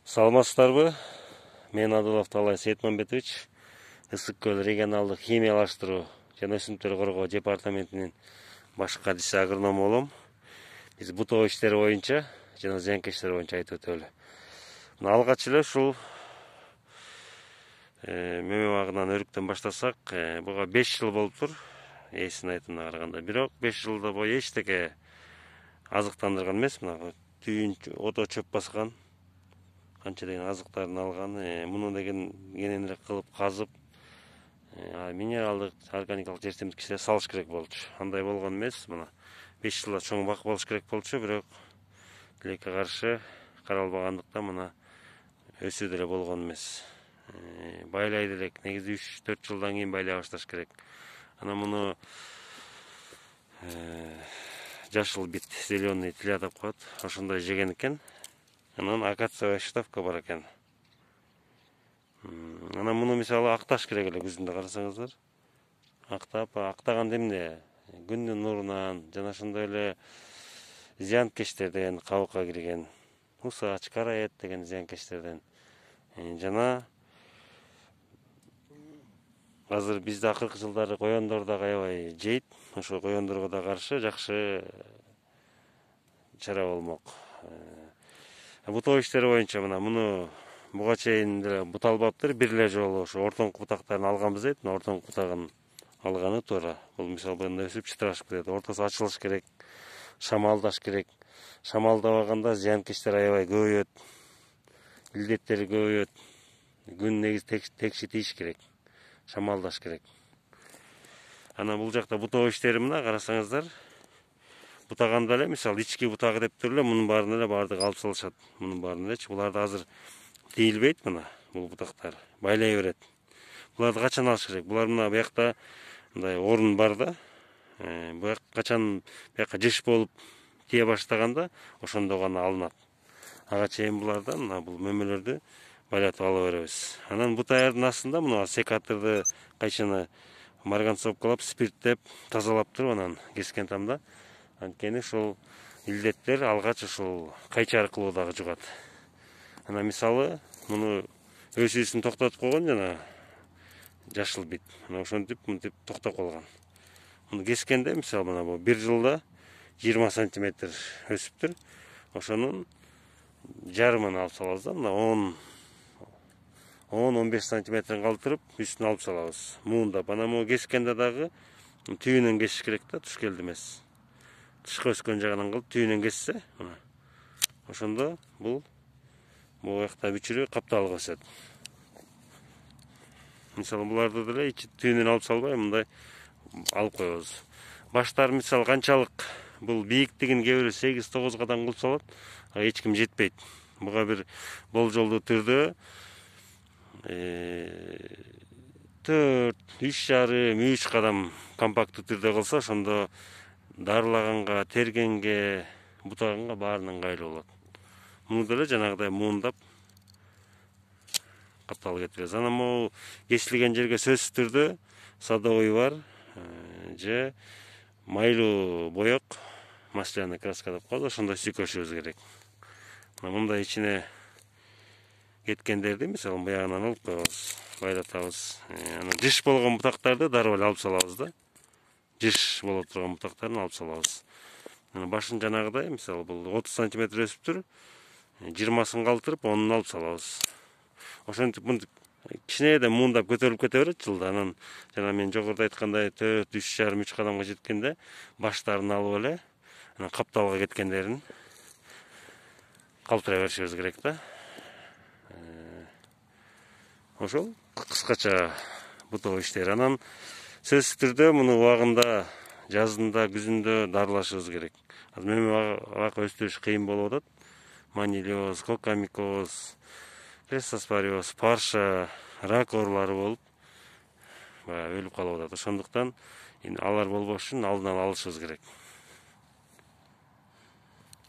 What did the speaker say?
Саламатсыздарбы? Мен Адылов Талай Сейтмамбетович, Ысык көл регионалдык химиялаштыруу жана өсүмдүктөрдү коргоо департаментинин баш катчысы агроном болом. Биз бутоо иштери боюнча жана зыянкечтер боюнча айтып өтөлү. Алгач эле ушул мөмө багынан өрүктөн баштасак, буга 5 жыл болуптур. Эсин айтымына караганда, бирок 5 жылда бою эчтеке азыктандырган эмес. Мына түйүн ото чөп баскан, канча деген азыктарын алган, муну деген кененирээк кылып казып, минералдык, органикалык жер семирткичтер салыш керек болчу. Андай болгон эмес. Мына 5 жылда чоң бак болуш керек болчу, бирок тилекке каршы каралбагандыктан мына өсүү деле болгон эмес. Байлай делек, негизи 3-4 жылдан кийин байлай башташ керек. Анан муну жашыл бит, зеленый тля деп коет. Ошондой жеген экен. Анан акациябый штавка бар экен. Анан муну мисалы акташ керек эле күзүндө карасаңыздар. Актаганда эмне? Күндүн нурунан жана ошондой эле зыянкечтерден кабыкка кирген, усач, караэт деген зыянкечтерден жана азыр бизде акыркы жылдары коёндор да аябай жейт. Ошо коёндорго да каршы жакшы чара болмок. Бутоо иштери боюнча мына муну буга чейин деле буталбаптыр. Бир эле жолу ошо ортоңку бутактарын алганбыз дейт. Мына ортоңку бутагын алганы туура. Бул мисалы мында өсүп чытырашып кетет. Ортосу ачылыш керек, шамалдаш керек. Шамалдабаганда зыянкечтер аябай көбөйөт, илдеттери көбөйөт. Күн негизи текши тийиш керек, шамалдаш керек. Анан бул жакта бутоо иштери мына карасаңыздар, бутаганда эле мисалы ички бутагы деп туруп эле мунун баарын эле баардыгы алып салышат. Мунун баарын элечи. Буларды азыр тийилбейт мына бул бутактар. Байлай берет. Буларды качан алыш керек? Булар мына буякта мындай орун бар да. Буяк качан буякка жыш болуп тие баштаганда ошондо гана алынат. Ага чейин булардан мына бул мөмөлөрдү байлатып ала беребиз. Анан бутаярдын астында мына секаторду кайчаны марганцовкалап, спирттеп, тазалап туруп анан кескен тамда анткени ушул илдеттер алгач ушул кайчы аркылуу дагы жугат. Анан мисалы муну өсүүсүн токтотуп койгон жана жашыл бит. Мына ошентип мынтип токтоп калган. Муну кескенде мисалы мына бул 1 жылда 20 сантиметр өсүптүр. Ошонун жарымын алып салабыз да, мына 10-15 сантиметрин калтырып, үстүн алып салабыз. Муундап, анан могу кескенде дагы түйүнөн кесиш керек да, туш келди эмес. Тышка өскөн жагынан кылып түйүнөн кессе, мына ошондо бул буякта бүчүрү капталып өсөт. Мисалы буларды деле түйүнөн алып салбай мындай алып коебуз. Баштары мисалы канчалык бул бийиктигин кээ бирөө 8-9 кадам кылып салат, эч ким жетпейт. Буга бир болжолдуу түрдө 3,5-3 кадам компакттуу түрдө кылса, ошондо дарылаганга, тергенге, бутаганга баарына ыңгайлуу болот. Муну деле жанагыдай муундап капталып кетиребиз. Анан могу кесилген жерге сөзсүз түрдө садовый бар же майлуу боек, масляный краска деп коет, ошондой сүйкөшүбүз керек. Мындай ичине кеткендерди мисалы буягынан алып коебуз, байлатабыз. Анан жыш болгон бутактарды дароо эле алып салабыз да. Жыш боло турган бутактарын алып салабыз. Анан башын жанагыдай мисалы бул 30 сантиметр өсүптүр. 20сын калтырып, 10-ун алып салабыз. Ошентип мынтип кичинеден муундап көтөрүлүп кете берет жылда. Анан жана мен жогоруда айткандай 4-3,5-3 кадамга жеткенде баштарын алып эле анан капталга кеткендерин калтыра беришибиз керек да. Ошол кыскача бутоо иштери. Анан сөзсүз түрдө муну убагында жазында, күзүндө дарылашыбыз керек. Азыр мөмө бак өстүрүш кыйын болуп атат. Манилиоз, кокамикоз, крестоспориоз, парша, рак оорулары болуп өлүп калып атат. Ошондуктан алар болбош үчүн алдын ала алышыбыз керек.